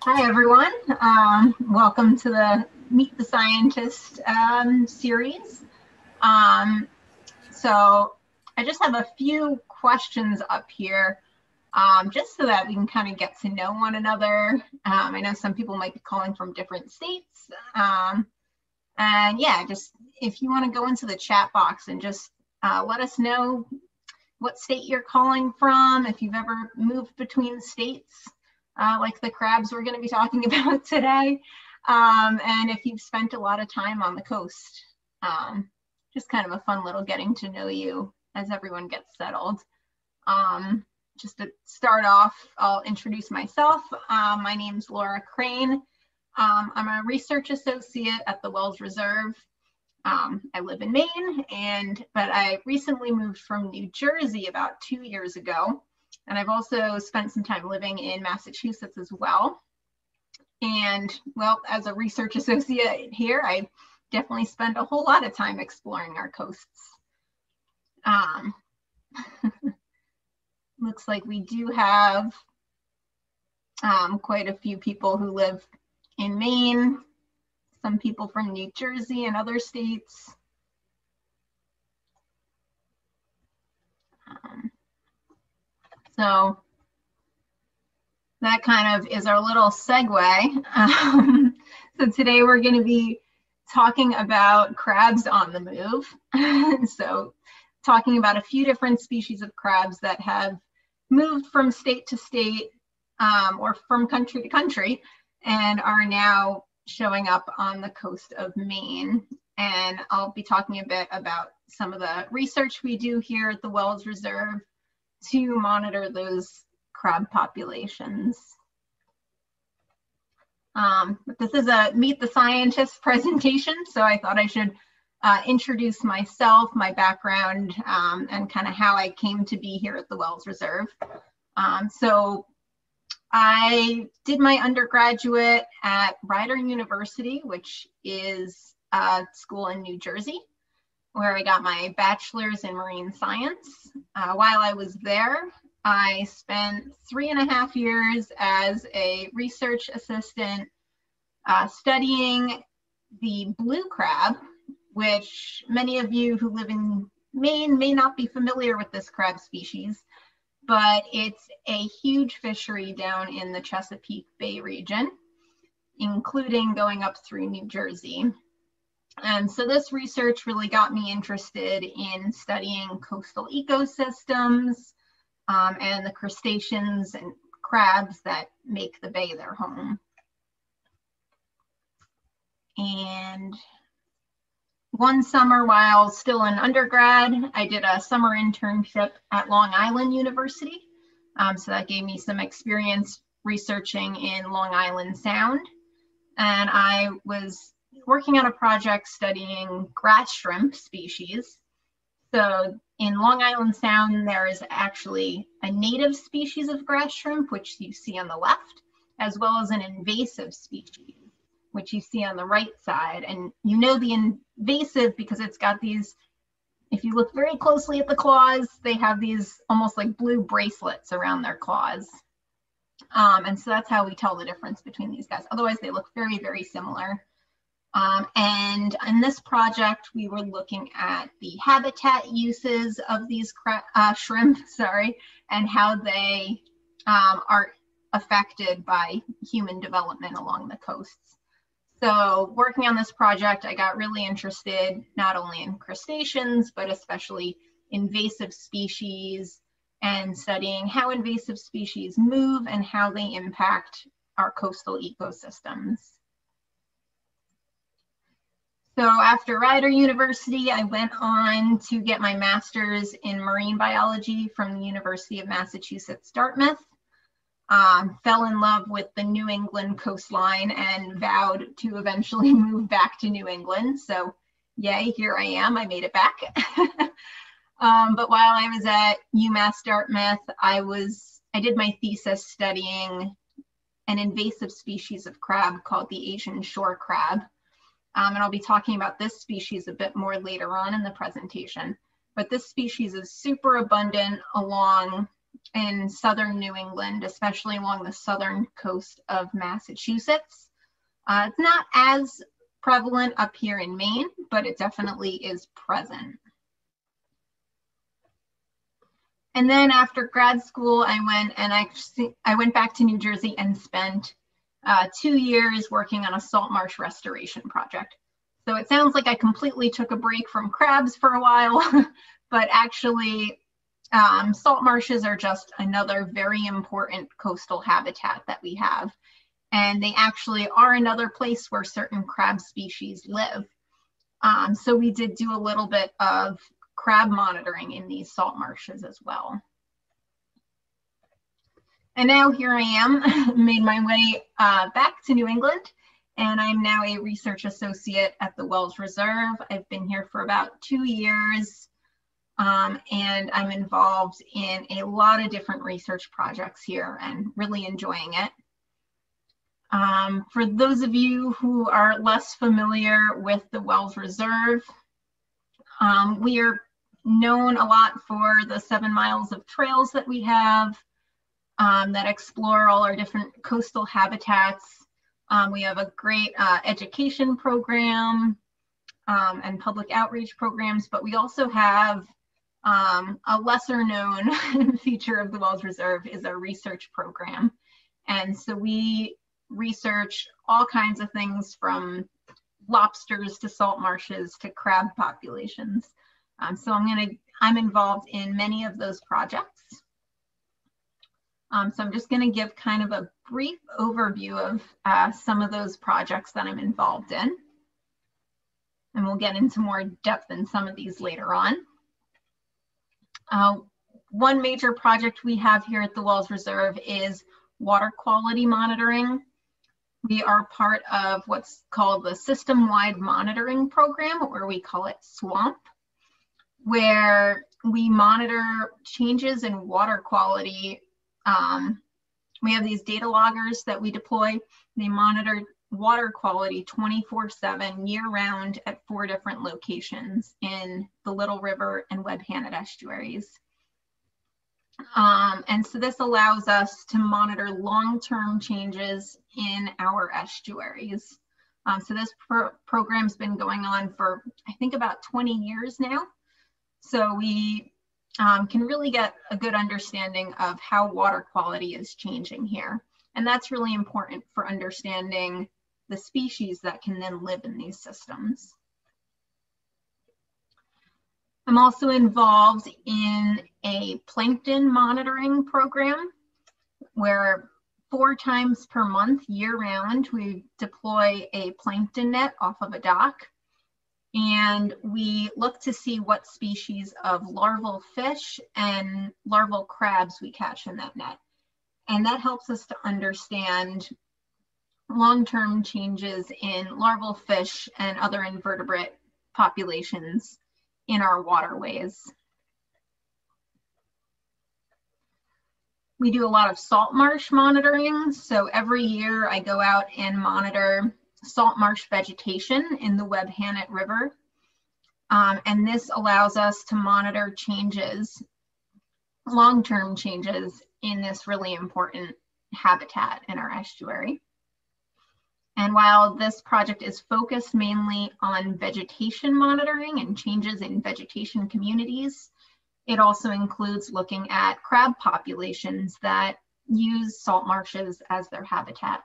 Hi, everyone. Welcome to the Meet the Scientist series. So I just have a few questions up here just so that we can kind of get to know one another. I know some people might be calling from different states. And yeah, just if you want to go into the chat box and just let us know what state you're calling from, if you've ever moved between states. Like the crabs we're going to be talking about today, and if you've spent a lot of time on the coast. Just kind of a fun little getting to know you as everyone gets settled. Just to start off, I'll introduce myself. My name's Laura Crane. I'm a research associate at the Wells Reserve. I live in Maine, but I recently moved from New Jersey about 2 years ago. And I've also spent some time living in Massachusetts as well. And well, as a research associate here, I definitely spend a whole lot of time exploring our coasts. Looks like we do have quite a few people who live in Maine, some people from New Jersey and other states. So that kind of is our little segue. So today we're going to be talking about crabs on the move. So talking about a few different species of crabs that have moved from state to state or from country to country and are now showing up on the coast of Maine. And I'll be talking a bit about some of the research we do here at the Wells Reserve to monitor those crab populations. But this is a Meet the Scientist presentation, so I thought I should introduce myself, my background, and kind of how I came to be here at the Wells Reserve. So I did my undergraduate at Rider University, which is a school in New Jersey, where I got my bachelor's in marine science. While I was there, I spent 3.5 years as a research assistant studying the blue crab, which many of you who live in Maine may not be familiar with this crab species, but it's a huge fishery down in the Chesapeake Bay region, including going up through New Jersey. And so this research really got me interested in studying coastal ecosystems and the crustaceans and crabs that make the bay their home. And one summer while still an undergrad, I did a summer internship at Long Island University. So that gave me some experience researching in Long Island Sound. And I was working on a project studying grass shrimp species. So in Long Island Sound, there is actually a native species of grass shrimp, which you see on the left, as well as an invasive species, which you see on the right side. And you know the invasive because it's got these, if you look very closely at the claws, they have these almost like blue bracelets around their claws. And so that's how we tell the difference between these guys. Otherwise, they look very, very similar. And in this project, we were looking at the habitat uses of these shrimp, and how they are affected by human development along the coasts. So working on this project, I got really interested not only in crustaceans, but especially invasive species and studying how invasive species move and how they impact our coastal ecosystems. So after Rider University, I went on to get my master's in marine biology from the University of Massachusetts, Dartmouth. Fell in love with the New England coastline and vowed to eventually move back to New England. So yay, here I am, I made it back. But while I was at UMass Dartmouth, I did my thesis studying an invasive species of crab called the Asian shore crab. And I'll be talking about this species a bit more later on in the presentation. But this species is super abundant along in southern New England, especially along the southern coast of Massachusetts. It's not as prevalent up here in Maine, but it definitely is present. And then after grad school, I went back to New Jersey and spent 2 years working on a salt marsh restoration project. So it sounds like I completely took a break from crabs for a while, but actually salt marshes are just another very important coastal habitat that we have. And they actually are another place where certain crab species live. So we did do a little bit of crab monitoring in these salt marshes as well. And now here I am, made my way back to New England, and I'm now a research associate at the Wells Reserve. I've been here for about 2 years, and I'm involved in a lot of different research projects here and really enjoying it. For those of you who are less familiar with the Wells Reserve, we are known a lot for the 7 miles of trails that we have that explore all our different coastal habitats. We have a great education program and public outreach programs, but we also have a lesser known feature of the Wells Reserve is our research program. And so we research all kinds of things from lobsters to salt marshes to crab populations. So I'm involved in many of those projects. So I'm just gonna give kind of a brief overview of some of those projects that I'm involved in. And we'll get into more depth in some of these later on. One major project we have here at the Wells Reserve is water quality monitoring. We are part of what's called the system-wide monitoring program, or we call it SWAMP, where we monitor changes in water quality. We have these data loggers that we deploy. They monitor water quality 24/7 year-round at 4 different locations in the Little River and Webb-Hanet estuaries. And so this allows us to monitor long-term changes in our estuaries. So this program's been going on for, I think, about 20 years now. So we can really get a good understanding of how water quality is changing here. And that's really important for understanding the species that can then live in these systems. I'm also involved in a plankton monitoring program where 4 times per month, year-round, we deploy a plankton net off of a dock. And we look to see what species of larval fish and larval crabs we catch in that net. And that helps us to understand long-term changes in larval fish and other invertebrate populations in our waterways. We do a lot of salt marsh monitoring. So every year I go out and monitor salt marsh vegetation in the Webb-Hanet River. And this allows us to monitor changes, long-term changes in this really important habitat in our estuary. And while this project is focused mainly on vegetation monitoring and changes in vegetation communities, it also includes looking at crab populations that use salt marshes as their habitat.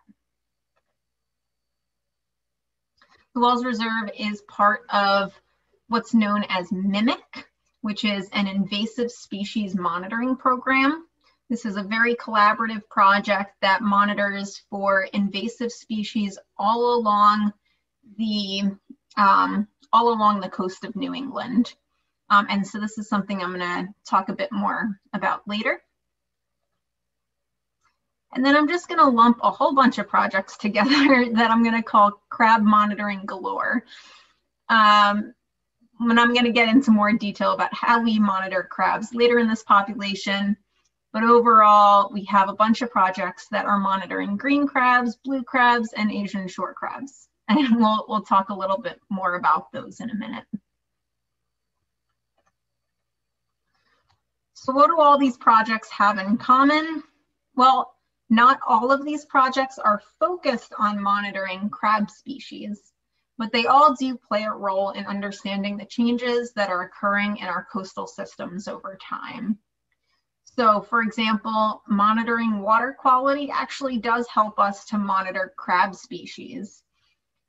The Wells Reserve is part of what's known as MIMIC, which is an invasive species monitoring program. This is a very collaborative project that monitors for invasive species all along the coast of New England. And so this is something I'm going to talk a bit more about later. And then I'm just going to lump a whole bunch of projects together that I'm going to call crab monitoring galore. And I'm going to get into more detail about how we monitor crabs later in this population. But overall, we have a bunch of projects that are monitoring green crabs, blue crabs, and Asian shore crabs. And we'll talk a little bit more about those in a minute. So what do all these projects have in common? Well, not all of these projects are focused on monitoring crab species, but they all do play a role in understanding the changes that are occurring in our coastal systems over time. So for example, monitoring water quality actually does help us to monitor crab species,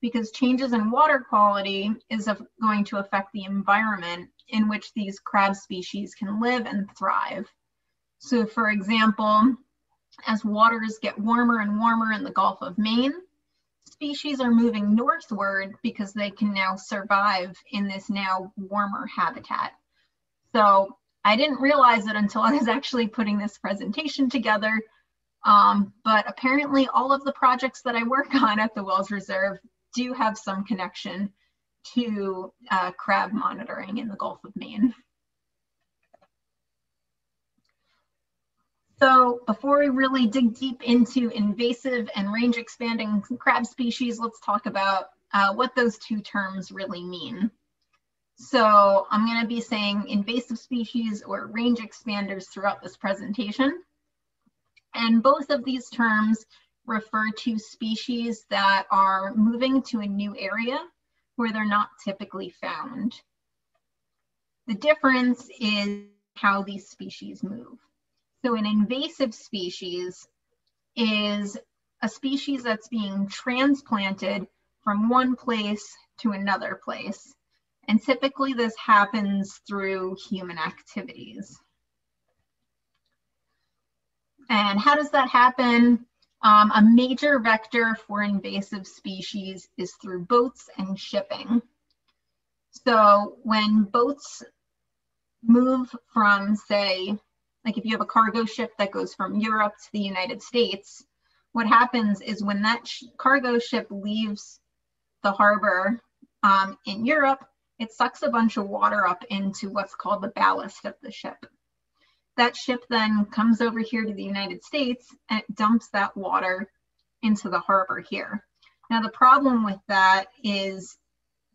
because changes in water quality is going to affect the environment in which these crab species can live and thrive. So for example, as waters get warmer and warmer in the Gulf of Maine, species are moving northward because they can now survive in this now warmer habitat. So I didn't realize it until I was actually putting this presentation together, but apparently all of the projects that I work on at the Wells Reserve do have some connection to crab monitoring in the Gulf of Maine. So before we really dig deep into invasive and range expanding crab species, let's talk about what those two terms really mean. So I'm going to be saying invasive species or range expanders throughout this presentation. And both of these terms refer to species that are moving to a new area where they're not typically found. The difference is how these species move. So an invasive species is a species that's being transplanted from one place to another place. And typically this happens through human activities. And how does that happen? A major vector for invasive species is through boats and shipping. So when boats move from, say, like if you have a cargo ship that goes from Europe to the United States, what happens is when that cargo ship leaves the harbor in Europe, it sucks a bunch of water up into what's called the ballast of the ship. That ship then comes over here to the United States and it dumps that water into the harbor here. Now the problem with that is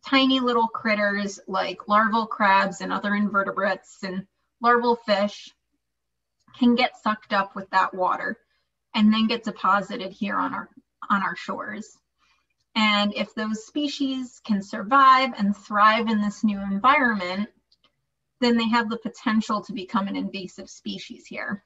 tiny little critters like larval crabs and other invertebrates and larval fish can get sucked up with that water and then get deposited here on our shores. And if those species can survive and thrive in this new environment, then they have the potential to become an invasive species here.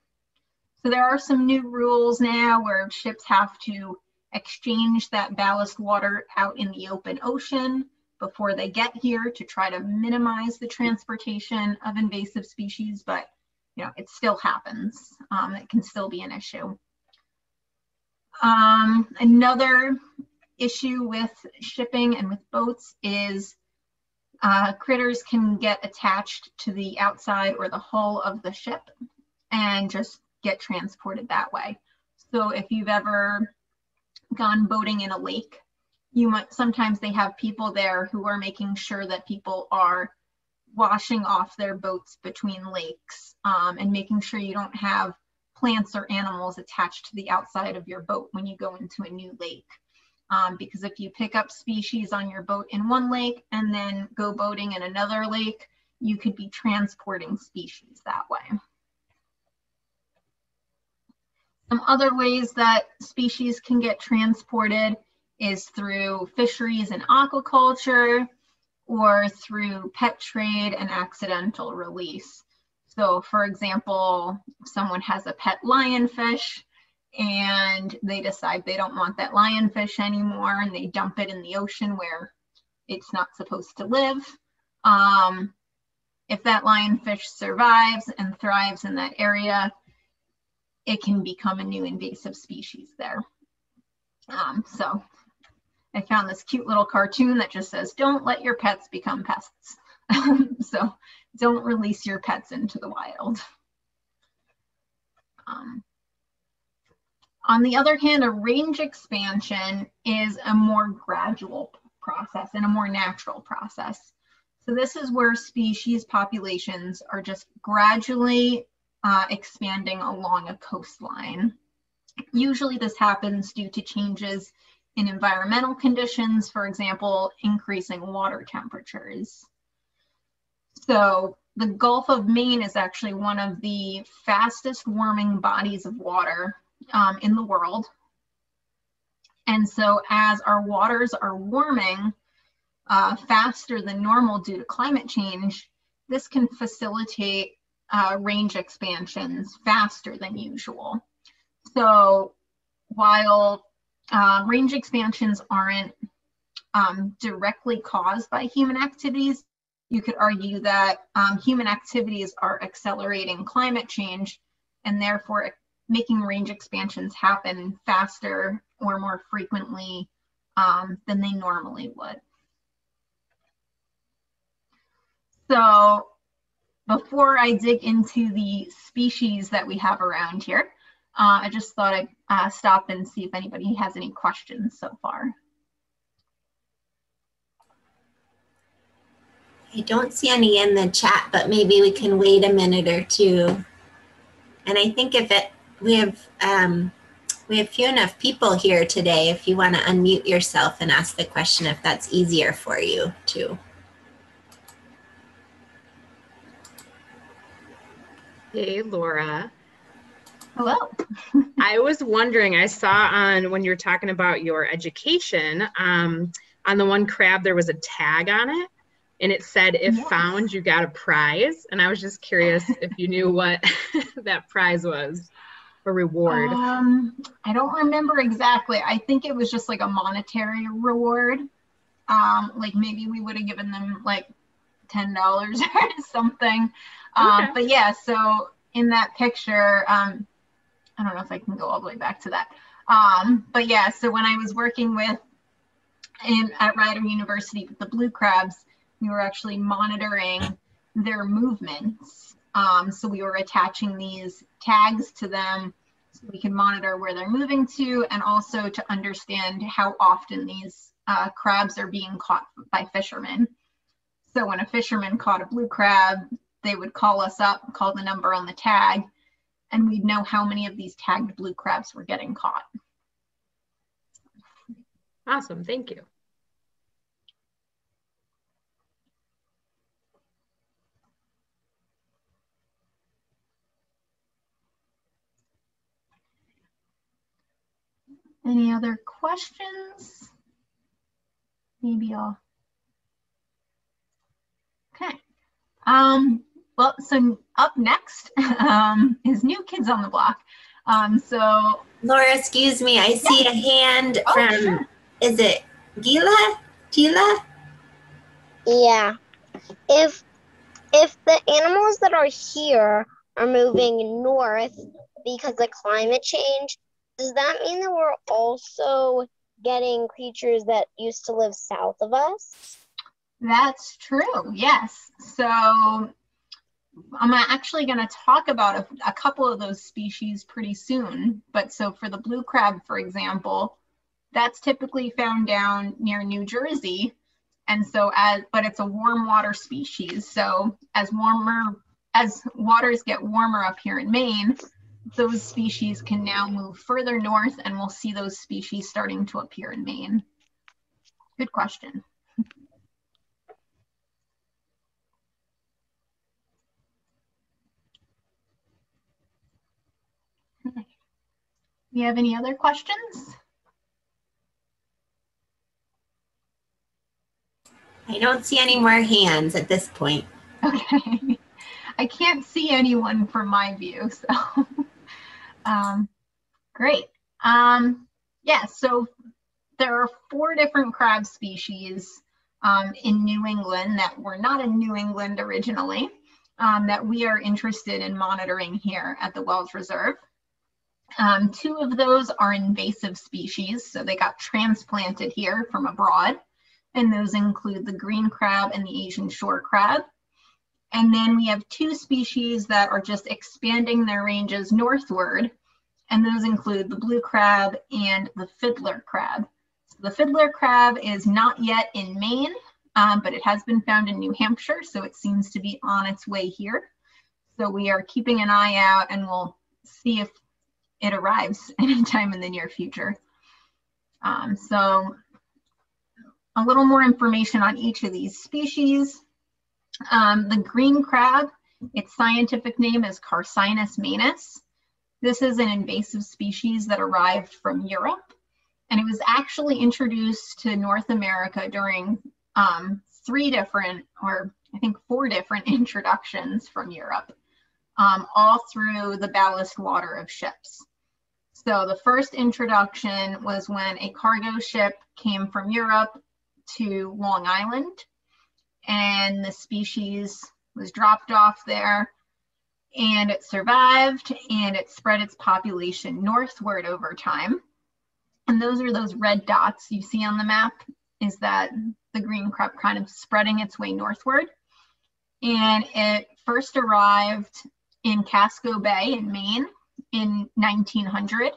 So there are some new rules now where ships have to exchange that ballast water out in the open ocean before they get here to try to minimize the transportation of invasive species, but you know, it still happens. It can still be an issue. Another issue with shipping and with boats is critters can get attached to the outside or the hull of the ship and just get transported that way. So if you've ever gone boating in a lake, sometimes they have people there who are making sure that people are washing off their boats between lakes and making sure you don't have plants or animals attached to the outside of your boat when you go into a new lake. Because if you pick up species on your boat in one lake and then go boating in another lake, you could be transporting species that way. Some other ways that species can get transported is through fisheries and aquaculture, or through pet trade and accidental release. So for example, if someone has a pet lionfish and they decide they don't want that lionfish anymore and they dump it in the ocean where it's not supposed to live, if that lionfish survives and thrives in that area, it can become a new invasive species there. So I found this cute little cartoon that just says, don't let your pets become pests. So don't release your pets into the wild. On the other hand, a range expansion is a more gradual process and a more natural process. So this is where species populations are just gradually expanding along a coastline. Usually this happens due to changes in environmental conditions, for example, increasing water temperatures. So the Gulf of Maine is actually one of the fastest warming bodies of water in the world. And so as our waters are warming faster than normal due to climate change, this can facilitate range expansions faster than usual. So while range expansions aren't directly caused by human activities, you could argue that human activities are accelerating climate change and therefore making range expansions happen faster or more frequently than they normally would. So before I dig into the species that we have around here, I just thought I'd stop and see if anybody has any questions so far. I don't see any in the chat, but maybe we can wait a minute or two. And I think we have few enough people here today. If you want to unmute yourself and ask the question, if that's easier for you too. Hey, Laura. Hello. I was wondering, I saw when you were talking about your education, on the one crab, there was a tag on it. And it said, if yes. found, you got a prize. And I was just curious if you knew what that prize was, or reward. I don't remember exactly. I think it was just like a monetary reward. Like maybe we would have given them like $10 or something. Okay. But yeah, so in that picture, I don't know if I can go all the way back to that. But yeah, so when I was working at Rider University with the blue crabs, we were actually monitoring their movements. So we were attaching these tags to them so we can monitor where they're moving to, and also to understand how often these crabs are being caught by fishermen. So when a fisherman caught a blue crab, they would call us up, call the number on the tag, and we'd know how many of these tagged blue crabs were getting caught. Awesome, thank you. Any other questions? Maybe I'll. Okay. Well, so up next is New Kids on the Block. So Laura, excuse me, I see a hand from, sure. Is it Gila? Yeah. If the animals that are here are moving north because of climate change, does that mean that we're also getting creatures that used to live south of us? That's true, yes. So I'm actually going to talk about a couple of those species pretty soon. But so for the blue crab, for example, that's typically found down near New Jersey. And so but it's a warm water species. So as waters get warmer up here in Maine, those species can now move further north, and we'll see those species starting to appear in Maine. Good question. Do you have any other questions? I don't see any more hands at this point. Okay. I can't see anyone from my view, so great. Yeah, so there are 4 different crab species in New England that were not in New England originally, that we are interested in monitoring here at the Wells Reserve. 2 of those are invasive species, so they got transplanted here from abroad, and those include the green crab and the Asian shore crab. And then we have 2 species that are just expanding their ranges northward, and those include the blue crab and the fiddler crab. So the fiddler crab is not yet in Maine, but it has been found in New Hampshire, so it seems to be on its way here. So we are keeping an eye out, and we'll see if it arrives anytime in the near future. So a little more information on each of these species. The green crab, its scientific name is Carcinus manus. This is an invasive species that arrived from Europe, and it was actually introduced to North America during 3 different, or I think 4 different introductions from Europe, all through the ballast water of ships. So the first introduction was when a cargo ship came from Europe to Long Island, and the species was dropped off there, and it survived, and it spread its population northward over time. And those are those red dots you see on the map, is that the green crab kind of spreading its way northward. And it first arrived in Casco Bay in Maine in 1900.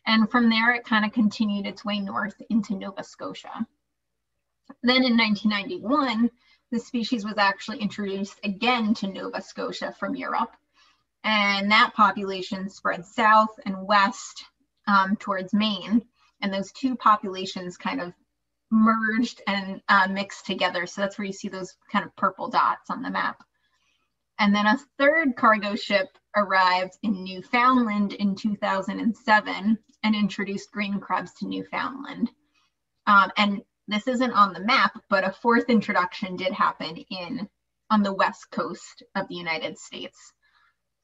And from there, it kind of continued its way north into Nova Scotia. Then in 1991, the species was actually introduced again to Nova Scotia from Europe. And that population spread south and west towards Maine. And those 2 populations kind of merged and mixed together. So that's where you see those kind of purple dots on the map. And then a 3rd cargo ship arrived in Newfoundland in 2007 and introduced green crabs to Newfoundland. And this isn't on the map, but a 4th introduction did happen on the west coast of the United States.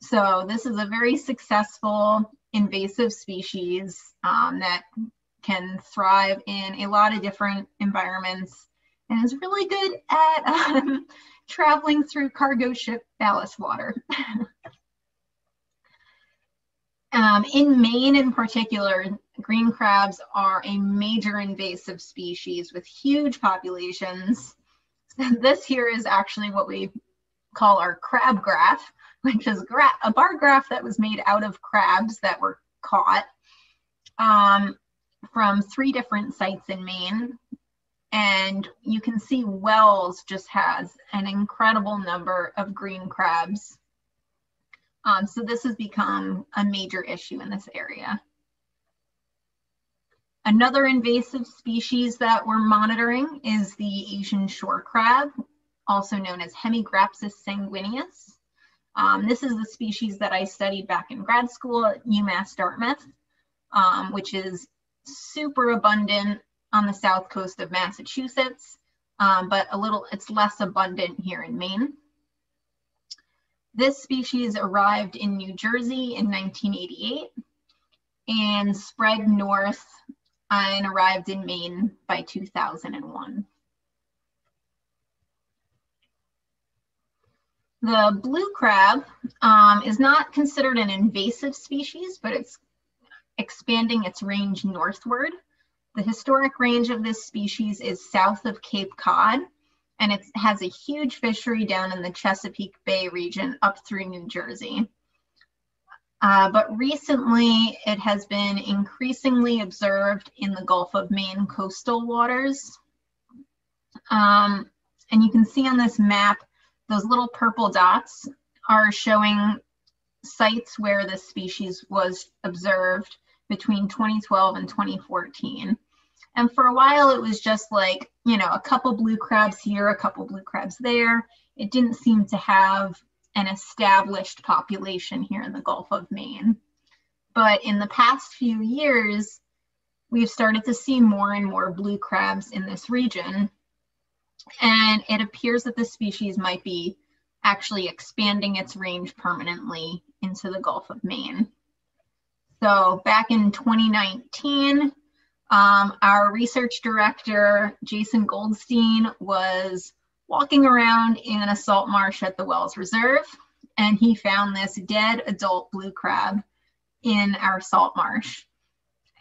So this is a very successful invasive species that can thrive in a lot of different environments and is really good at traveling through cargo ship ballast water. In Maine in particular, green crabs are a major invasive species with huge populations. This here is actually what we call our crab graph, which is a bar graph that was made out of crabs that were caught from 3 different sites in Maine. And you can see Wells just has an incredible number of green crabs. So this has become a major issue in this area. Another invasive species that we're monitoring is the Asian shore crab, also known as Hemigraphsis sanguineus. This is the species that I studied back in grad school at UMass Dartmouth, which is super abundant on the south coast of Massachusetts, but it's less abundant here in Maine. This species arrived in New Jersey in 1988 and spread north and arrived in Maine by 2001. The blue crab is not considered an invasive species, but it's expanding its range northward. The historic range of this species is south of Cape Cod, and it has a huge fishery down in the Chesapeake Bay region up through New Jersey. But recently, it has been increasingly observed in the Gulf of Maine coastal waters. And you can see on this map, those little purple dots are showing sites where this species was observed between 2012 and 2014. And for a while, it was just like, a couple blue crabs here, a couple blue crabs there. It didn't seem to have an established population here in the Gulf of Maine. But in the past few years, we've started to see more and more blue crabs in this region. And it appears that the species might be actually expanding its range permanently into the Gulf of Maine. So back in 2019, our research director, Jason Goldstein, was walking around in a salt marsh at the Wells Reserve, and he found this dead adult blue crab in our salt marsh.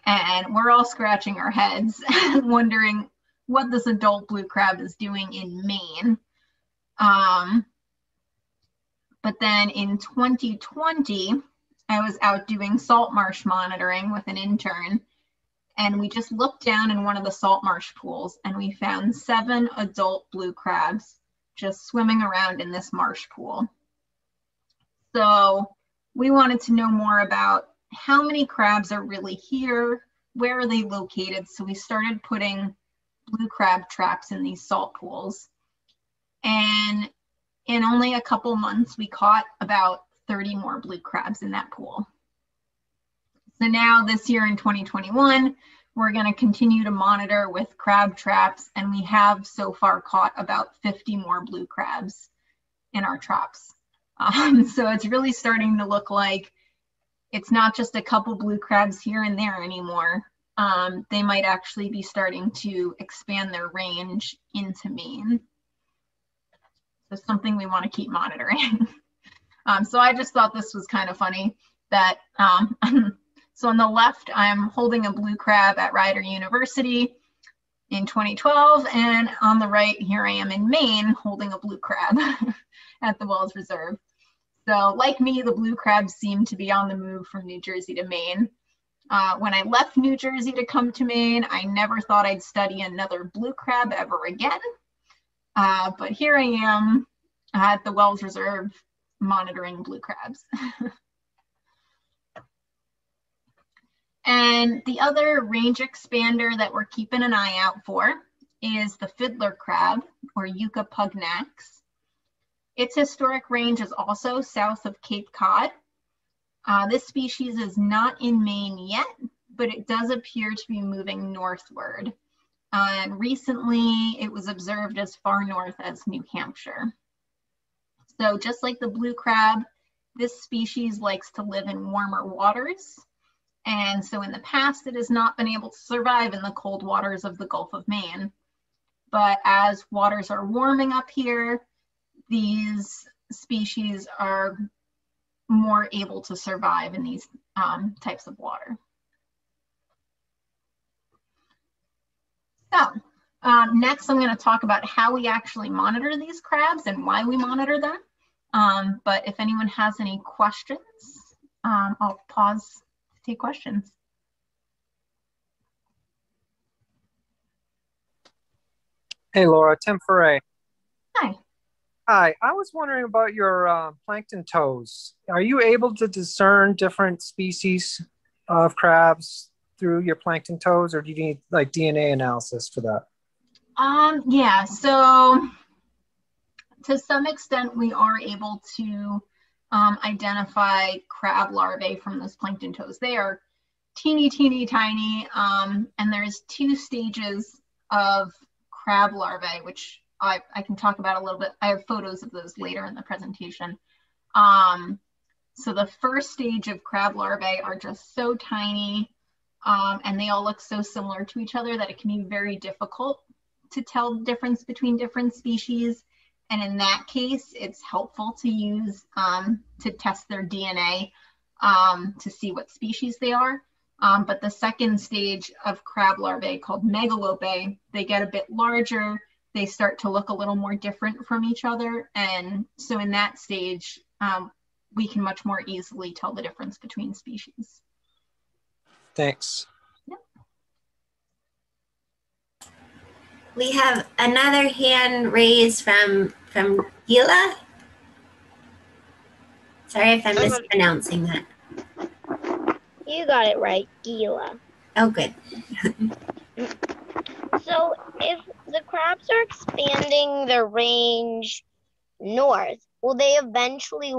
And we're all scratching our heads and wondering what this adult blue crab is doing in Maine. But then in 2020, I was out doing salt marsh monitoring with an intern, and we just looked down in one of the salt marsh pools and we found 7 adult blue crabs just swimming around in this marsh pool. So we wanted to know more about how many crabs are really here, where are they located? So we started putting blue crab traps in these salt pools. And in only a couple months, we caught about 30 more blue crabs in that pool. So now this year in 2021, we're going to continue to monitor with crab traps, and we have so far caught about 50 more blue crabs in our traps. So it's really starting to look like it's not just a couple blue crabs here and there anymore. They might actually be starting to expand their range into Maine. So something we want to keep monitoring. So I just thought this was kind of funny that, so on the left, I'm holding a blue crab at Rider University in 2012, and on the right, here I am in Maine holding a blue crab at the Wells Reserve. So like me, the blue crabs seem to be on the move from New Jersey to Maine. When I left New Jersey to come to Maine, I never thought I'd study another blue crab ever again. But here I am at the Wells Reserve monitoring blue crabs. And the other range expander that we're keeping an eye out for is the fiddler crab, or Yucca pugnax. Its historic range is also south of Cape Cod. This species is not in Maine yet, but it does appear to be moving northward. And recently it was observed as far north as New Hampshire. So just like the blue crab, this species likes to live in warmer waters. And so in the past, it has not been able to survive in the cold waters of the Gulf of Maine. But as waters are warming up here, these species are more able to survive in these types of water. So next, I'm going to talk about how we actually monitor these crabs and why we monitor them. But if anyone has any questions, I'll pause to take questions. Hey, Laura, Tim Foray. Hi. Hi, I was wondering about your plankton toes. Are you able to discern different species of crabs through your plankton toes, or do you need like DNA analysis for that? Yeah, so to some extent we are able to identify crab larvae from those plankton toes. They are teeny, teeny, tiny, and there's 2 stages of crab larvae, which I can talk about a little bit. I have photos of those later in the presentation. So the first stage of crab larvae are just so tiny, and they all look so similar to each other that it can be very difficult to tell the difference between different species. And in that case, it's helpful to use, to test their DNA to see what species they are. But the second stage of crab larvae, called megalopae, they get a bit larger. They start to look a little more different from each other. And so in that stage, we can much more easily tell the difference between species. Thanks. Yep. We have another hand raised from Gila. Sorry if I'm mispronouncing that. You got it right, Gila. Oh, good. So if the crabs are expanding their range north, will they eventually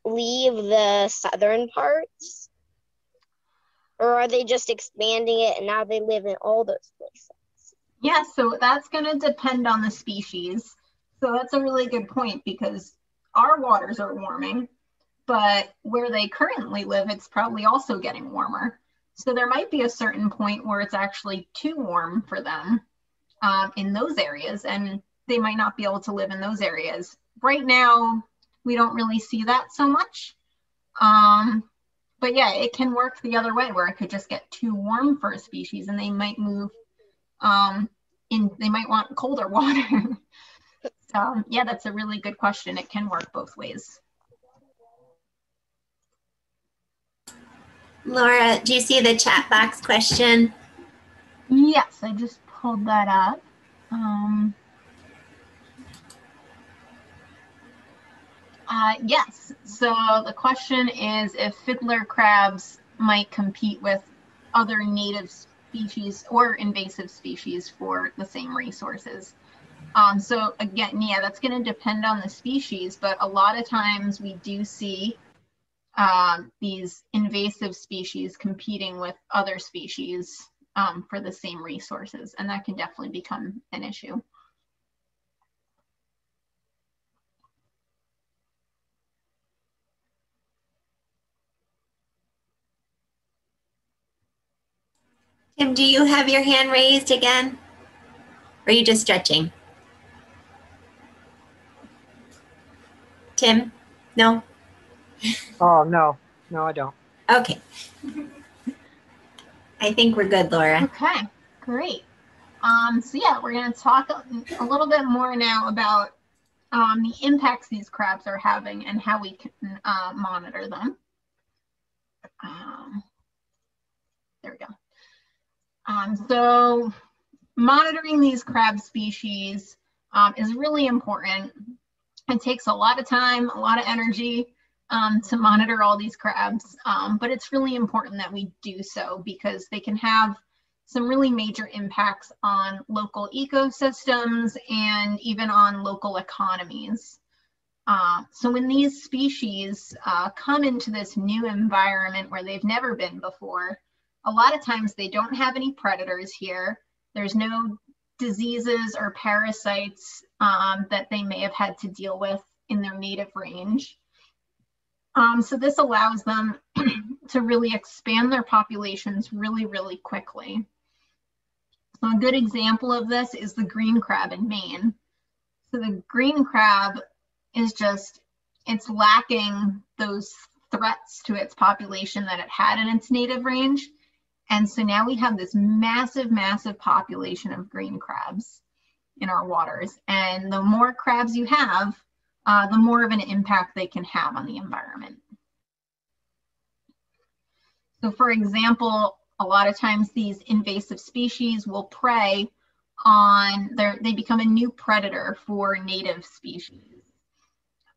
leave the southern parts? Or are they just expanding it and now they live in all those places? Yeah, so that's going to depend on the species. So that's a really good point, because our waters are warming, but where they currently live, it's probably also getting warmer. So there might be a certain point where it's actually too warm for them in those areas, and they might not be able to live in those areas. Right now, we don't really see that so much. But yeah, it can work the other way, where it could just get too warm for a species and they might move they might want colder water. So yeah, that's a really good question. It can work both ways. Laura, do you see the chat box question? Yes, I just pulled that up. Yes, so the question is if fiddler crabs might compete with other native species or invasive species for the same resources. So again, yeah, that's going to depend on the species, but a lot of times we do see these invasive species competing with other species for the same resources, and that can definitely become an issue. Tim, do you have your hand raised again? Or are you just stretching? Tim? No? Oh, no. No, I don't. Okay. I think we're good, Laura. Okay, great. So yeah, we're going to talk a little bit more now about the impacts these crabs are having and how we can monitor them. There we go. So monitoring these crab species is really important. It takes a lot of time, a lot of energy to monitor all these crabs, but it's really important that we do so because they can have some really major impacts on local ecosystems and even on local economies. So when these species come into this new environment where they've never been before, a lot of times they don't have any predators here. There's no diseases or parasites that they may have had to deal with in their native range. So this allows them to really expand their populations really, really quickly. So a good example of this is the green crab in Maine. So the green crab is just, it's lacking those threats to its population that it had in its native range. And so now we have this massive, massive population of green crabs in our waters. And the more crabs you have, the more of an impact they can have on the environment. So for example, a lot of times these invasive species will prey on, they become a new predator for native species.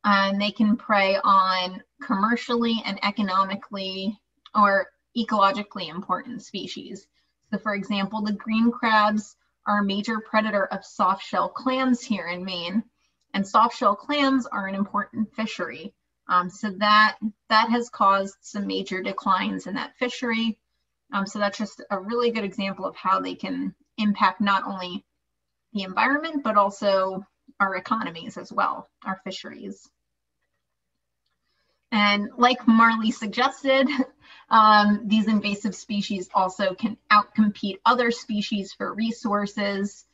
And they can prey on commercially and economically or ecologically important species. So for example, the green crabs are a major predator of soft-shell clams here in Maine. And soft-shell clams are an important fishery. So that has caused some major declines in that fishery. So that's just a really good example of how they can impact not only the environment, but also our economies as well, our fisheries. And like Marley suggested, these invasive species also can outcompete other species for resources,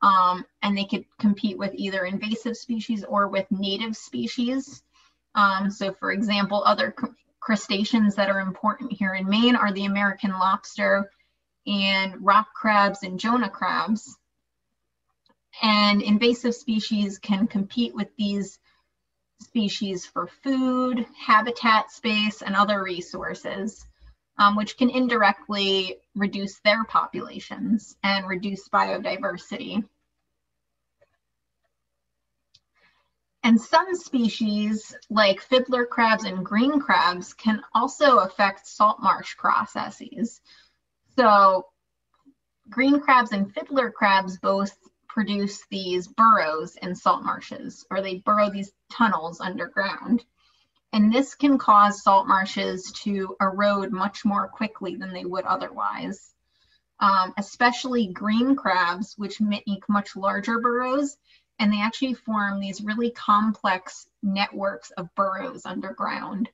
and they could compete with either invasive species or with native species. So for example, other crustaceans that are important here in Maine are the American lobster and rock crabs and Jonah crabs. And invasive species can compete with these species for food, habitat space, and other resources, which can indirectly reduce their populations and reduce biodiversity. And some species, like fiddler crabs and green crabs, can also affect salt marsh processes. So green crabs and fiddler crabs both produce these burrows in salt marshes, or they burrow these tunnels underground. And this can cause salt marshes to erode much more quickly than they would otherwise. Especially green crabs, which make much larger burrows, and they actually form these really complex networks of burrows underground.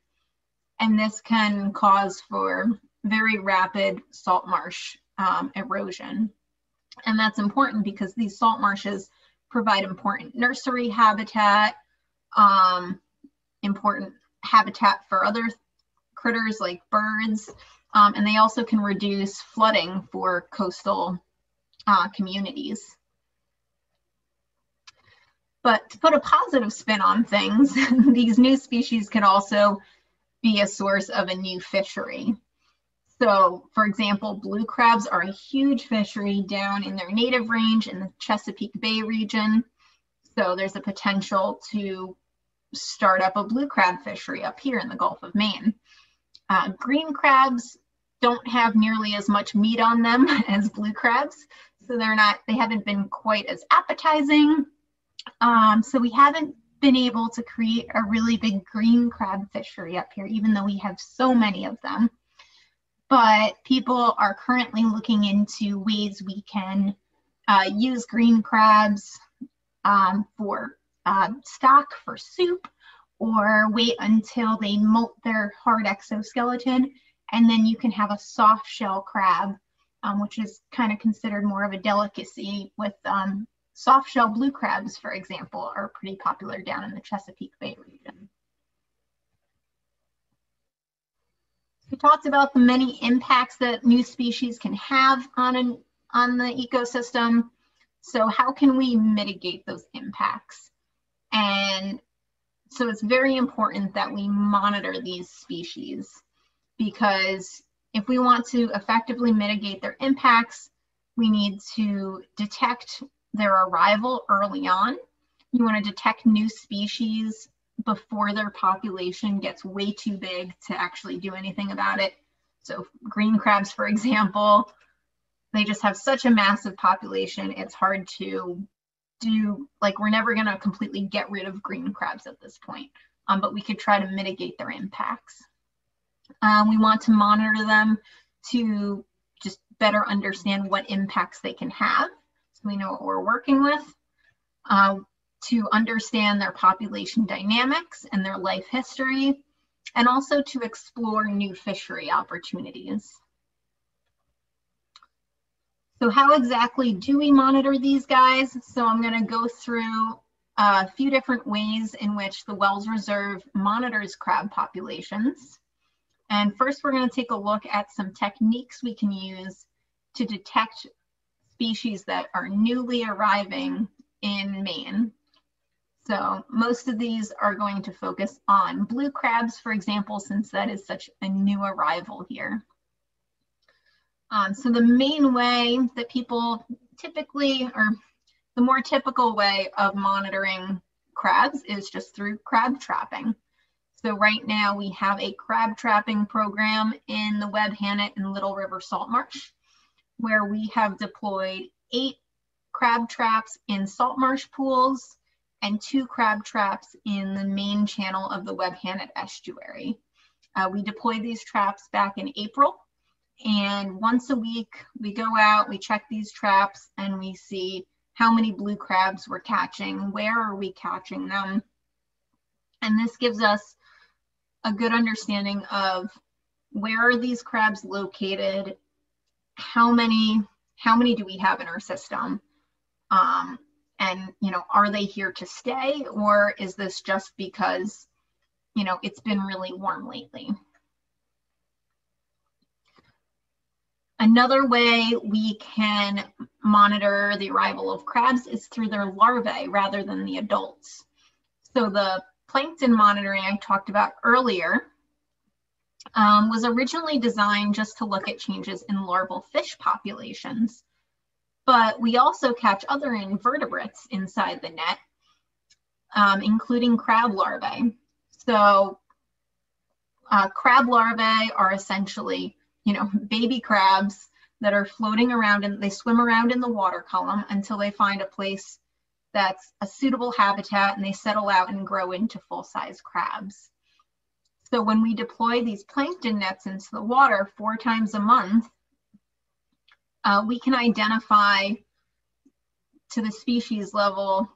And this can cause for very rapid salt marsh erosion. And that's important because these salt marshes provide important nursery habitat, important habitat for other critters like birds, and they also can reduce flooding for coastal communities. But to put a positive spin on things, these new species can also be a source of a new fishery. So, for example, blue crabs are a huge fishery down in their native range in the Chesapeake Bay region. So there's a potential to start up a blue crab fishery up here in the Gulf of Maine. Green crabs don't have nearly as much meat on them as blue crabs. So they haven't been quite as appetizing. So we haven't been able to create a really big green crab fishery up here, even though we have so many of them. But people are currently looking into ways we can use green crabs for stock, for soup, or wait until they molt their hard exoskeleton, and then you can have a soft shell crab, which is kind of considered more of a delicacy with soft shell blue crabs, for example, are pretty popular down in the Chesapeake Bay region. We talked about the many impacts that new species can have on the ecosystem. So how can we mitigate those impacts? And so it's very important that we monitor these species, because if we want to effectively mitigate their impacts, we need to detect their arrival early on. You want to detect new species before their population gets way too big to actually do anything about it. So green crabs, for example, they just have such a massive population, it's hard to do, like, we're never going to completely get rid of green crabs at this point, but we could try to mitigate their impacts. We want to monitor them to just better understand what impacts they can have, so we know what we're working with, to understand their population dynamics and their life history, and also to explore new fishery opportunities. So how exactly do we monitor these guys? So I'm going to go through a few different ways in which the Wells Reserve monitors crab populations. And first, we're going to take a look at some techniques we can use to detect species that are newly arriving in Maine. So most of these are going to focus on blue crabs, for example, since that is such a new arrival here. So the main way that people typically, or the more typical way of monitoring crabs, is just through crab trapping. So right now we have a crab trapping program in the Webb Hannet and Little River Salt Marsh, where we have deployed 8 crab traps in salt marsh pools and 2 crab traps in the main channel of the Webb Hannet estuary. We deployed these traps back in April, and once a week we go out, we check these traps, and we see how many blue crabs we're catching, where are we catching them, and this gives us a good understanding of where are these crabs located, how many do we have in our system, and are they here to stay, or is this just because it's been really warm lately? Another way we can monitor the arrival of crabs is through their larvae rather than the adults. So the plankton monitoring I talked about earlier was originally designed just to look at changes in larval fish populations, but we also catch other invertebrates inside the net, including crab larvae. So crab larvae are essentially, baby crabs that are floating around, and they swim around in the water column until they find a place that's a suitable habitat, and they settle out and grow into full-size crabs. So when we deploy these plankton nets into the water 4 times a month, we can identify to the species level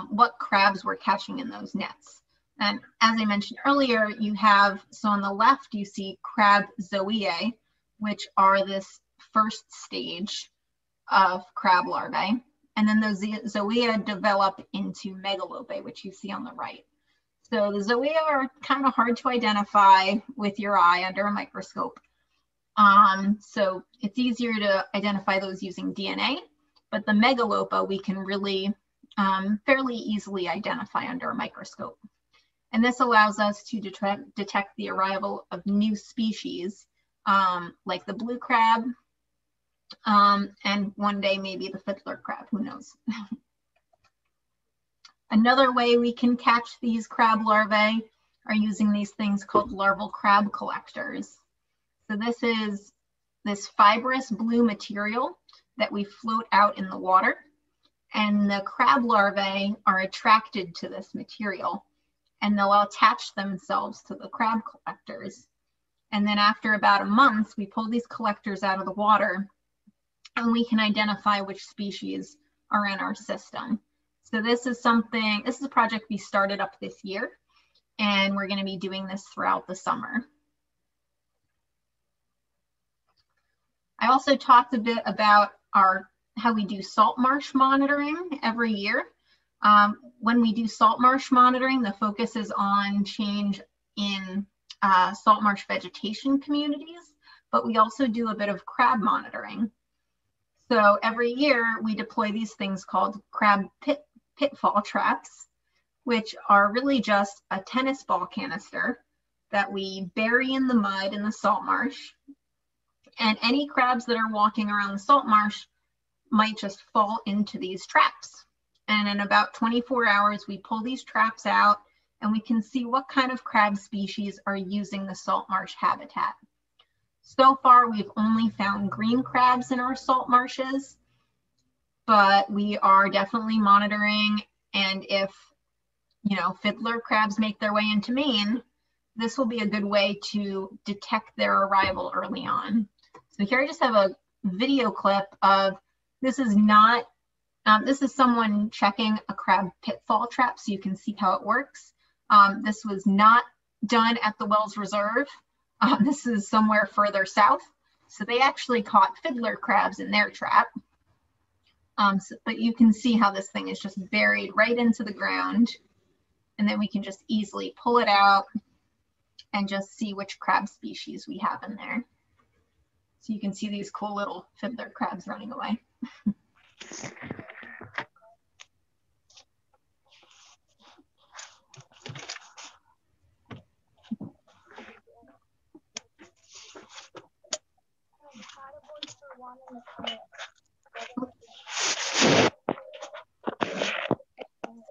what crabs we're catching in those nets. And as I mentioned earlier, you have, so on the left, you see crab zoea, which are this first stage of crab larvae. And then those zoea develop into megalopae, which you see on the right. So the zoea are kind of hard to identify with your eye under a microscope. So it's easier to identify those using DNA, but the megalopa we can really fairly easily identify under a microscope. And this allows us to detect the arrival of new species, like the blue crab, and one day maybe the fiddler crab, who knows. Another way we can catch these crab larvae are using these things called larval crab collectors. So this is this fibrous blue material that we float out in the water. And the crab larvae are attracted to this material, and they'll attach themselves to the crab collectors. And then after about a month, we pull these collectors out of the water, and we can identify which species are in our system. So this is a project we started up this year, and we're going to be doing this throughout the summer. I also talked a bit about how we do salt marsh monitoring every year. When we do salt marsh monitoring, the focus is on change in salt marsh vegetation communities, but we also do a bit of crab monitoring. So every year we deploy these things called crab pitfall traps, which are really just a tennis ball canister that we bury in the mud in the salt marsh. And any crabs that are walking around the salt marsh might just fall into these traps. And in about 24 hours, we pull these traps out and we can see what kind of crab species are using the salt marsh habitat. So far, we've only found green crabs in our salt marshes, but we are definitely monitoring. And if, fiddler crabs make their way into Maine, this will be a good way to detect their arrival early on. So here I just have a video clip of, this is someone checking a crab pitfall trap, so you can see how it works. This was not done at the Wells Reserve. This is somewhere further south. So they actually caught fiddler crabs in their trap. But you can see how this thing is just buried right into the ground. And then we can just easily pull it out and just see which crab species we have in there. So you can see these cool little fiddler crabs running away.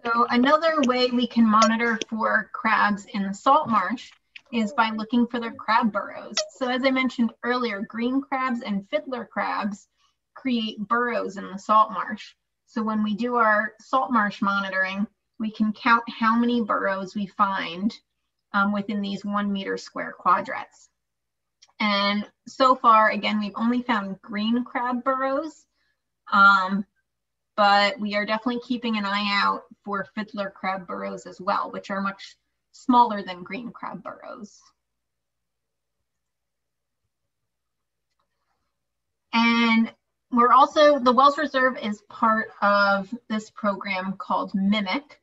So another way we can monitor for crabs in the salt marsh is by looking for their crab burrows. So as I mentioned earlier, green crabs and fiddler crabs create burrows in the salt marsh. So when we do our salt marsh monitoring, we can count how many burrows we find within these 1 meter square quadrats. And so far, again, we've only found green crab burrows, but we are definitely keeping an eye out for fiddler crab burrows as well, which are much smaller than green crab burrows. And we're also, the Wells Reserve is part of this program called Mimic,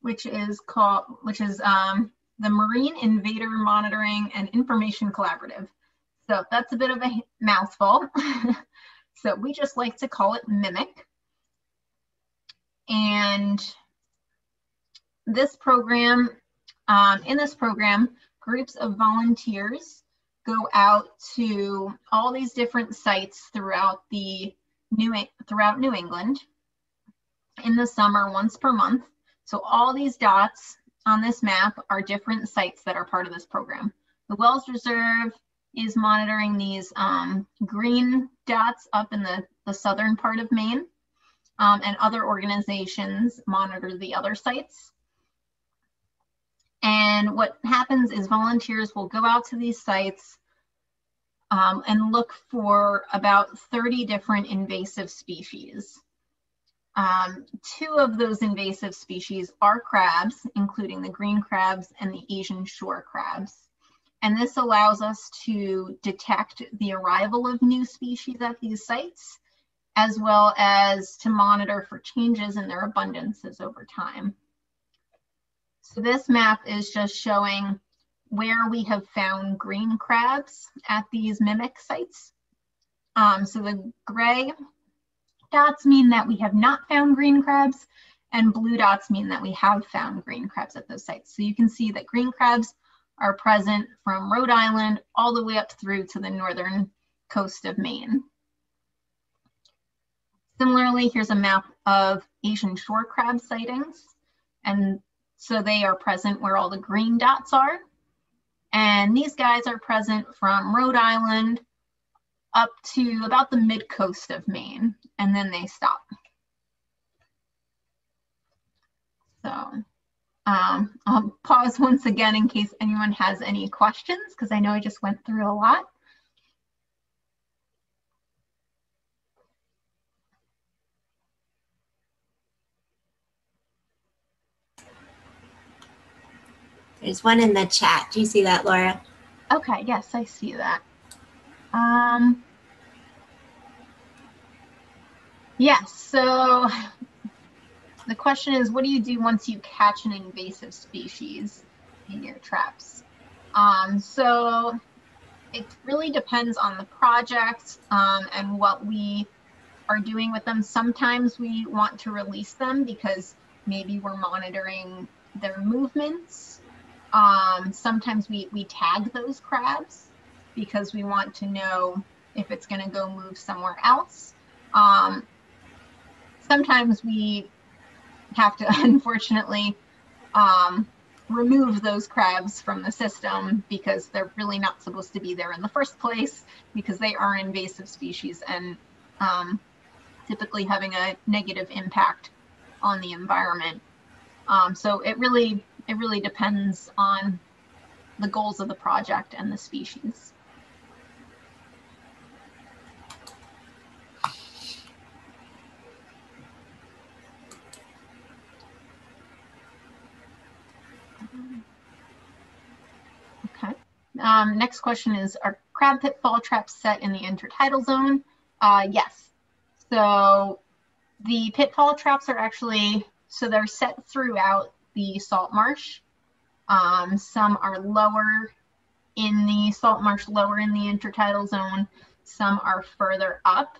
which is the Marine Invader Monitoring and Information Collaborative. So that's a bit of a mouthful. So we just like to call it Mimic. And this program, in this program, groups of volunteers go out to all these different sites throughout New England in the summer once per month. So all these dots on this map are different sites that are part of this program. The Wells Reserve is monitoring these green dots up in the southern part of Maine, and other organizations monitor the other sites. And what happens is volunteers will go out to these sites and look for about 30 different invasive species. 2 of those invasive species are crabs, including the green crabs and the Asian shore crabs. And this allows us to detect the arrival of new species at these sites, as well as to monitor for changes in their abundances over time. So this map is just showing where we have found green crabs at these Mimic sites. So the gray dots mean that we have not found green crabs, and blue dots mean that we have found green crabs at those sites. So you can see that green crabs are present from Rhode Island all the way up through to the northern coast of Maine. Similarly, here's a map of Asian shore crab sightings. And so they are present where all the green dots are. And these guys are present from Rhode Island up to about the mid-coast of Maine, and then they stop. So I'll pause once again in case anyone has any questions, because I know I just went through a lot. There's one in the chat. Do you see that, Laura? Okay, yes, I see that. Yes, so the question is, what do you do once you catch an invasive species in your traps? So it really depends on the project and what we are doing with them. Sometimes we want to release them because maybe we're monitoring their movements. Sometimes we tag those crabs because we want to know if it's going to go move somewhere else. Sometimes we have to, unfortunately, remove those crabs from the system because they're really not supposed to be there in the first place, because they are invasive species and typically having a negative impact on the environment. So it really depends on the goals of the project and the species. Okay. Next question is, are crab pitfall traps set in the intertidal zone? Yes. So the pitfall traps are actually, so they're set throughout the salt marsh. Some are lower in the salt marsh, lower in the intertidal zone. Some are further up.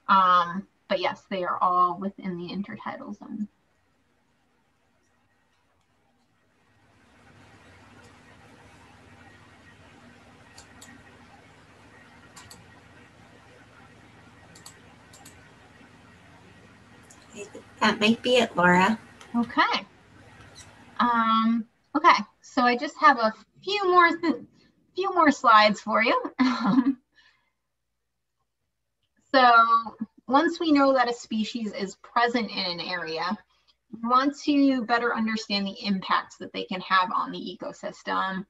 But yes, they are all within the intertidal zone. That might be it, Laura. Okay. Okay, so I just have a few more slides for you. So once we know that a species is present in an area, we want to better understand the impacts that they can have on the ecosystem.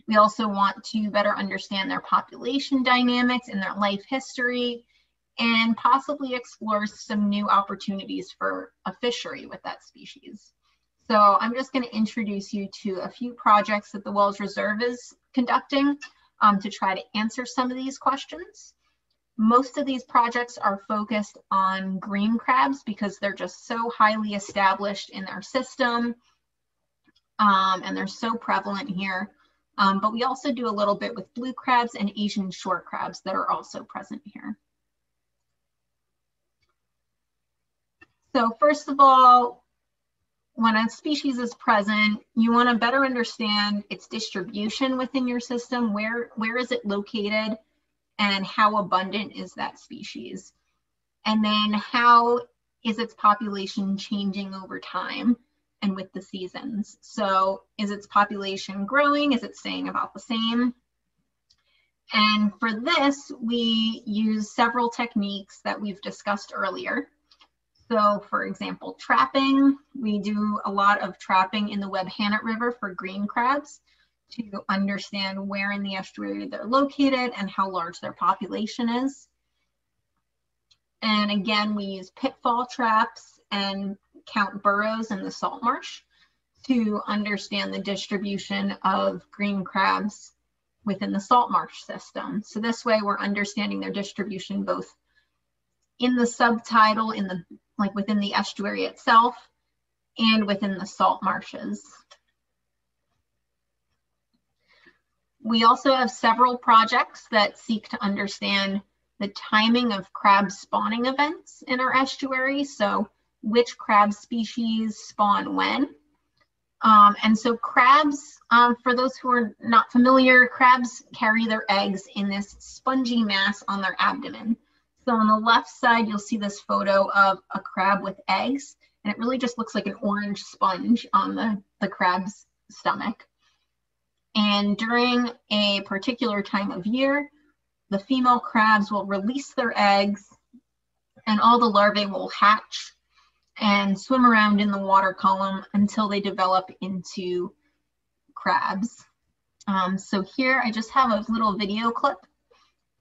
We also want to better understand their population dynamics and their life history, and possibly explore some new opportunities for a fishery with that species. So I'm just going to introduce you to a few projects that the Wells Reserve is conducting to try to answer some of these questions. Most of these projects are focused on green crabs because they're just so highly established in their system and they're so prevalent here. But we also do a little bit with blue crabs and Asian short crabs that are also present here. So first of all, when a species is present, you want to better understand its distribution within your system. Where is it located and how abundant is that species? And then how is its population changing over time and with the seasons? So is its population growing? Is it staying about the same? And for this, we use several techniques that we've discussed earlier. So for example, trapping, we do a lot of trapping in the Webb-Hannett River for green crabs to understand where in the estuary they're located and how large their population is. And again, we use pitfall traps and count burrows in the salt marsh to understand the distribution of green crabs within the salt marsh system. So this way we're understanding their distribution both in the subtidal, within the estuary itself, and within the salt marshes. We also have several projects that seek to understand the timing of crab spawning events in our estuary. So which crab species spawn when. And so crabs, for those who are not familiar, crabs carry their eggs in this spongy mass on their abdomen. So on the left side, you'll see this photo of a crab with eggs, and it really just looks like an orange sponge on the crab's stomach. And during a particular time of year, the female crabs will release their eggs, and all the larvae will hatch and swim around in the water column until they develop into crabs. So here I just have a little video clip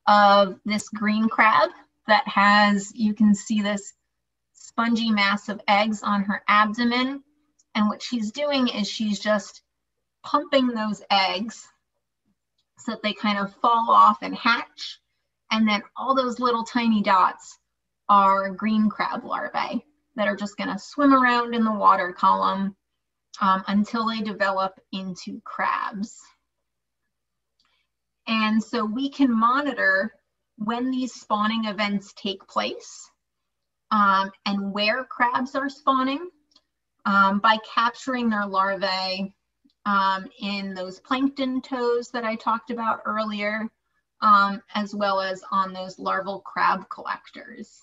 of this green crab that has, you can see this spongy mass of eggs on her abdomen. And what she's doing is she's just pumping those eggs so that they kind of fall off and hatch. And then all those little tiny dots are green crab larvae that are just going to swim around in the water column until they develop into crabs. And so we can monitor when these spawning events take place and where crabs are spawning by capturing their larvae in those plankton toes that I talked about earlier, as well as on those larval crab collectors.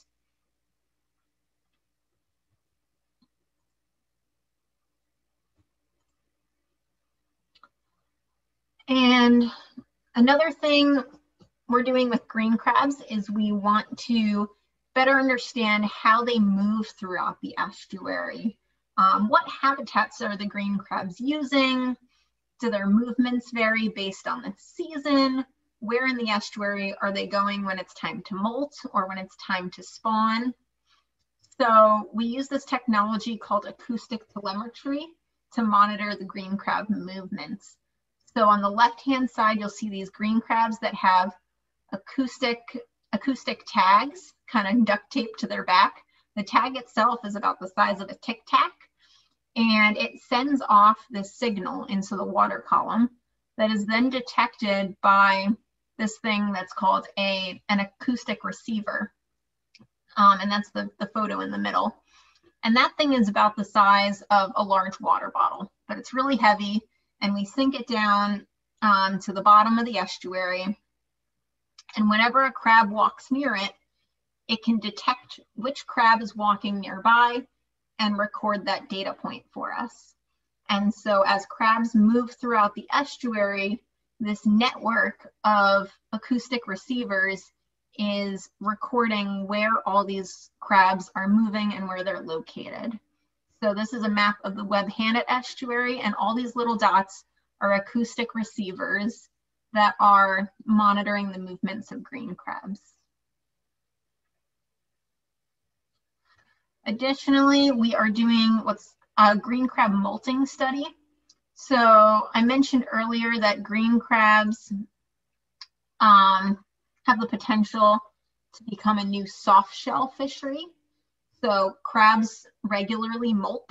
And another thing we're doing with green crabs is we want to better understand how they move throughout the estuary. What habitats are the green crabs using? Do their movements vary based on the season? Where in the estuary are they going when it's time to molt or when it's time to spawn? So we use this technology called acoustic telemetry to monitor the green crab movements. So on the left-hand side, you'll see these green crabs that have acoustic tags kind of duct taped to their back. The tag itself is about the size of a Tic Tac, and it sends off this signal into the water column that is then detected by this thing that's called an acoustic receiver. And that's the photo in the middle. And that thing is about the size of a large water bottle, but it's really heavy. And we sink it down to the bottom of the estuary. And whenever a crab walks near it, it can detect which crab is walking nearby and record that data point for us. And so as crabs move throughout the estuary, this network of acoustic receivers is recording where all these crabs are moving and where they're located. So this is a map of the Webb-Hanet estuary, and all these little dots are acoustic receivers that are monitoring the movements of green crabs. Additionally, we are doing what's a green crab molting study. So I mentioned earlier that green crabs have the potential to become a new soft shell fishery. So crabs regularly molt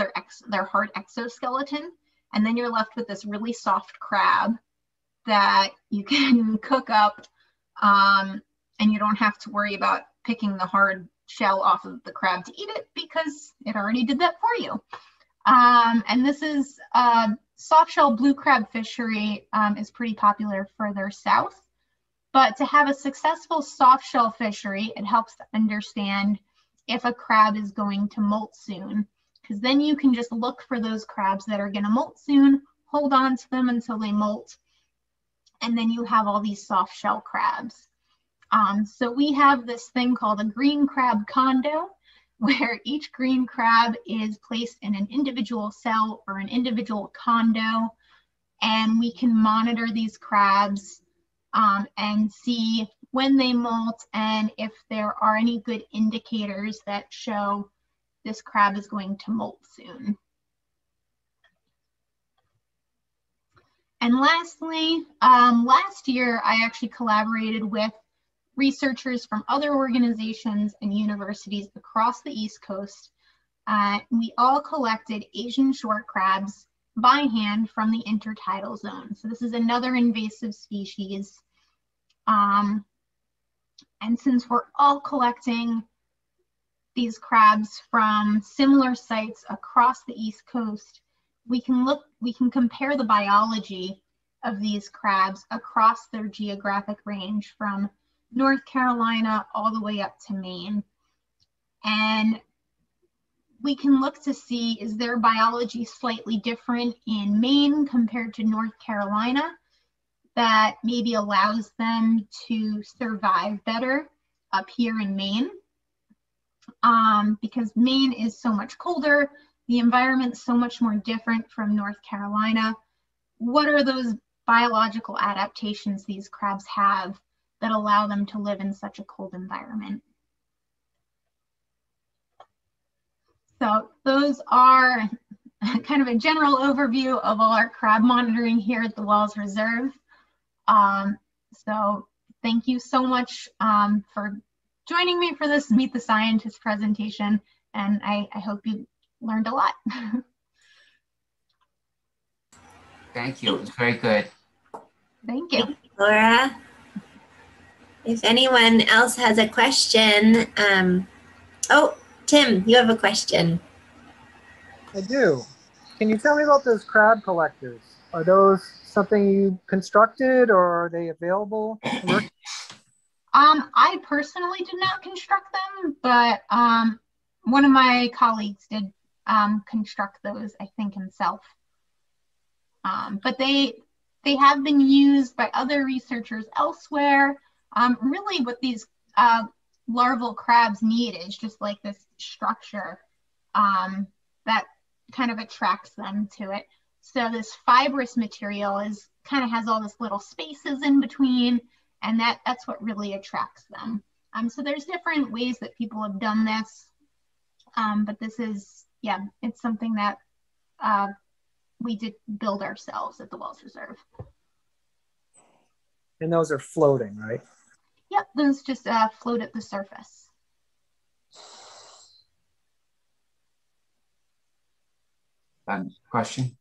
their hard exoskeleton, and then you're left with this really soft crab that you can cook up, and you don't have to worry about picking the hard shell off of the crab to eat it because it already did that for you. And this is soft shell blue crab fishery is pretty popular further south. But to have a successful soft shell fishery, it helps to understand if a crab is going to molt soon, because then you can just look for those crabs that are going to molt soon, hold on to them until they molt, and then you have all these soft shell crabs. So we have this thing called a green crab condo, where each green crab is placed in an individual cell or an individual condo, and we can monitor these crabs and see when they molt and if there are any good indicators that show this crab is going to molt soon. And lastly, last year I actually collaborated with researchers from other organizations and universities across the East Coast. We all collected Asian short crabs by hand from the intertidal zone. So this is another invasive species. And since we're all collecting these crabs from similar sites across the East Coast, we can compare the biology of these crabs across their geographic range from North Carolina all the way up to Maine. And we can look to see, is their biology slightly different in Maine compared to North Carolina? that maybe allows them to survive better up here in Maine. Because Maine is so much colder, the environment's so much more different from North Carolina. What are those biological adaptations these crabs have that allow them to live in such a cold environment? So those are kind of a general overview of all our crab monitoring here at the Walls Reserve. So thank you so much for joining me for this Meet the Scientist presentation, and I hope you learned a lot. Thank you. It was very good. Thank you. Laura. If anyone else has a question, oh, Tim, you have a question. I do. Can you tell me about those crab collectors? Are those something you constructed, or are they available? I personally did not construct them, but one of my colleagues did construct those, I think himself. But they have been used by other researchers elsewhere. Really what these larval crabs need is just like this structure that kind of attracts them to it. So this fibrous material is kind of has all this little spaces in between, and that's what really attracts them. So there's different ways that people have done this, but this is, yeah, it's something that we did build ourselves at the Walls Reserve. And those are floating, right? Yep, those just float at the surface. Question.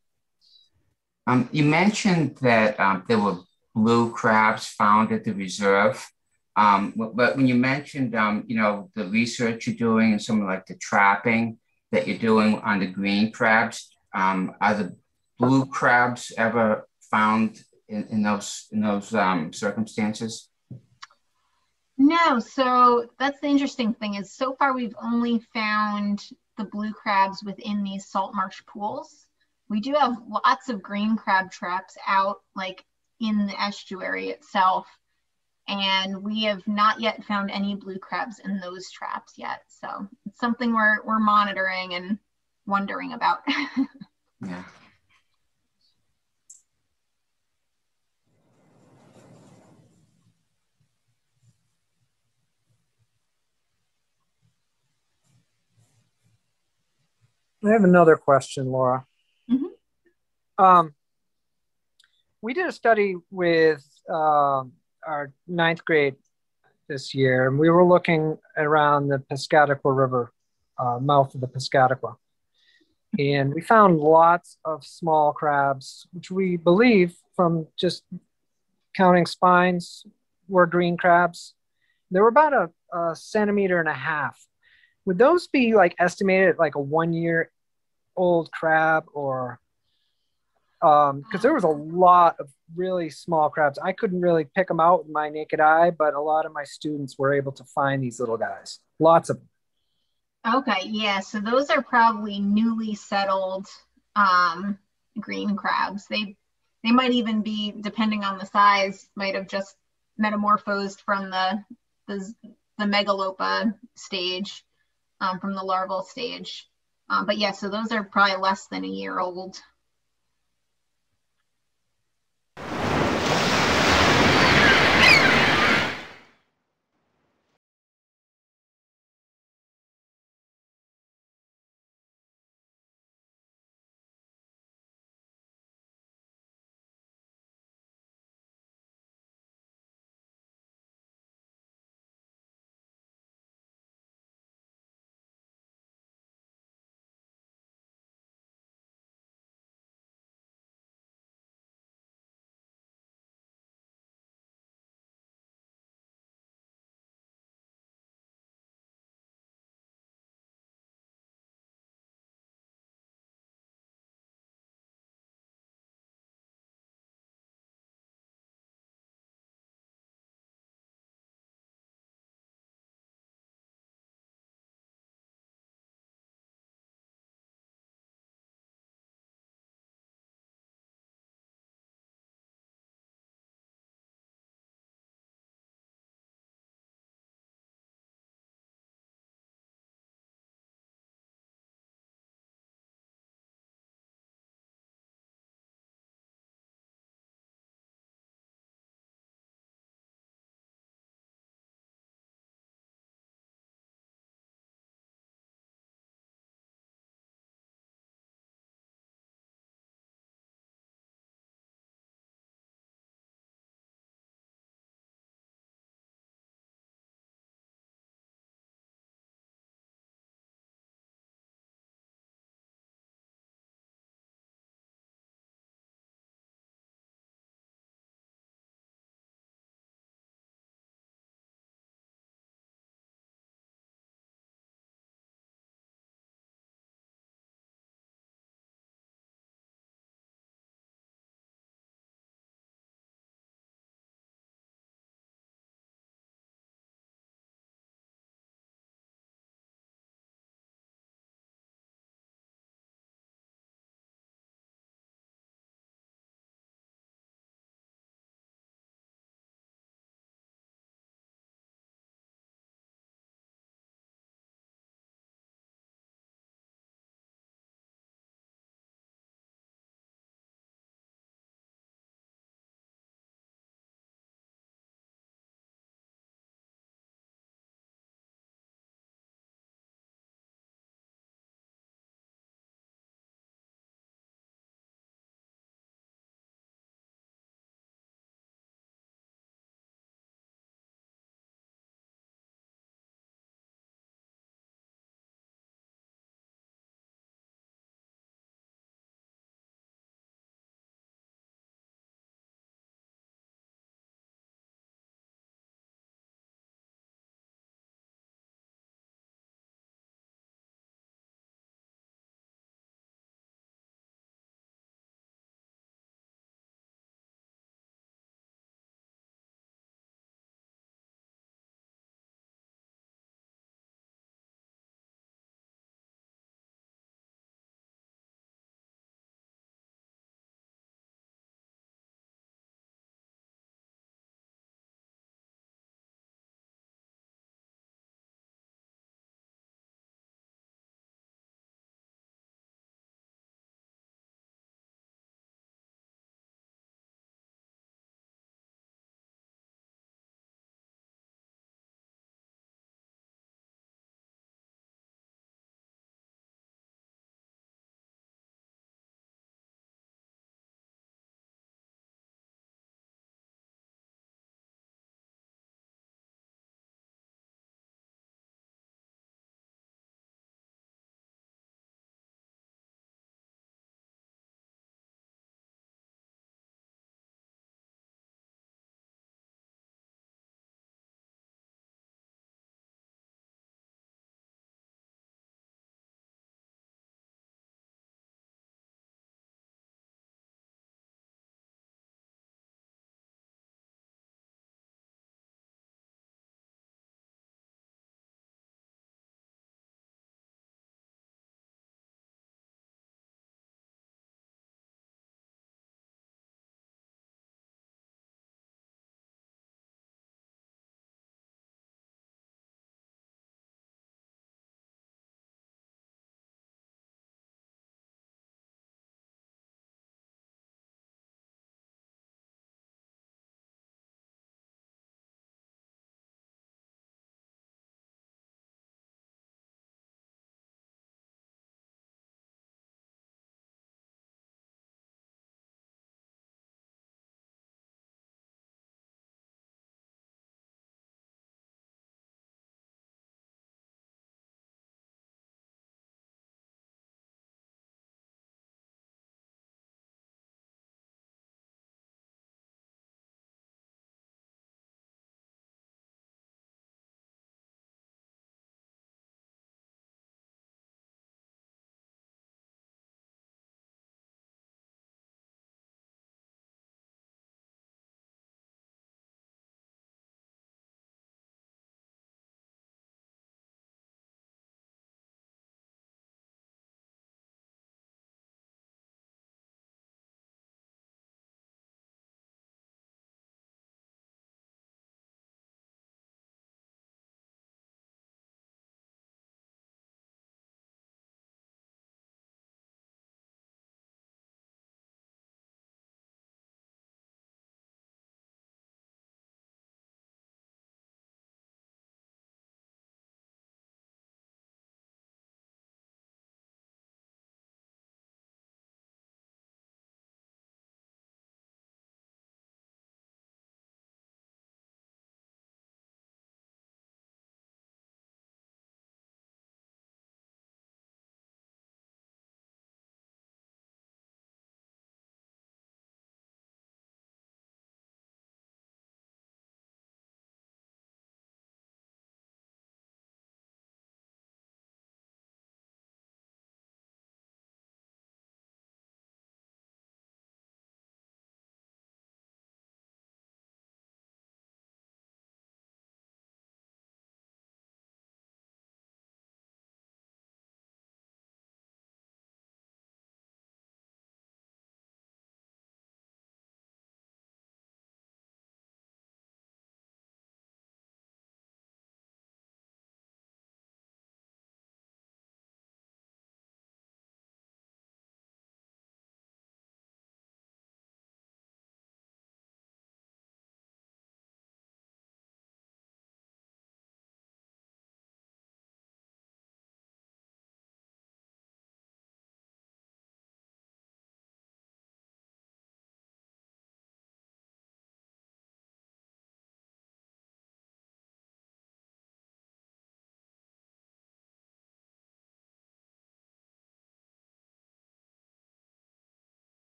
You mentioned that there were blue crabs found at the reserve, but when you mentioned, you know, the research you're doing and some of like the trapping that you're doing on the green crabs, are the blue crabs ever found in those circumstances? No, so that's the interesting thing is so far we've only found the blue crabs within these salt marsh pools. We do have lots of green crab traps out like in the estuary itself, and we have not yet found any blue crabs in those traps yet. So it's something we're monitoring and wondering about. Yeah. I have another question, Laura. Mm-hmm. We did a study with our 9th grade this year, and we were looking around the Piscataqua River, mouth of the Piscataqua. And we found lots of small crabs, which we believe from just counting spines were green crabs. They were about a 1.5 centimeters. Would those be like estimated like a 1-year-old crab, or because there was a lot of really small crabs. I couldn't really pick them out with my naked eye, but a lot of my students were able to find these little guys. Lots of them. Okay, yeah, so those are probably newly settled green crabs. They might even be, depending on the size, might have just metamorphosed from the megalopa stage, from the larval stage. But yeah, so those are probably less than a year old.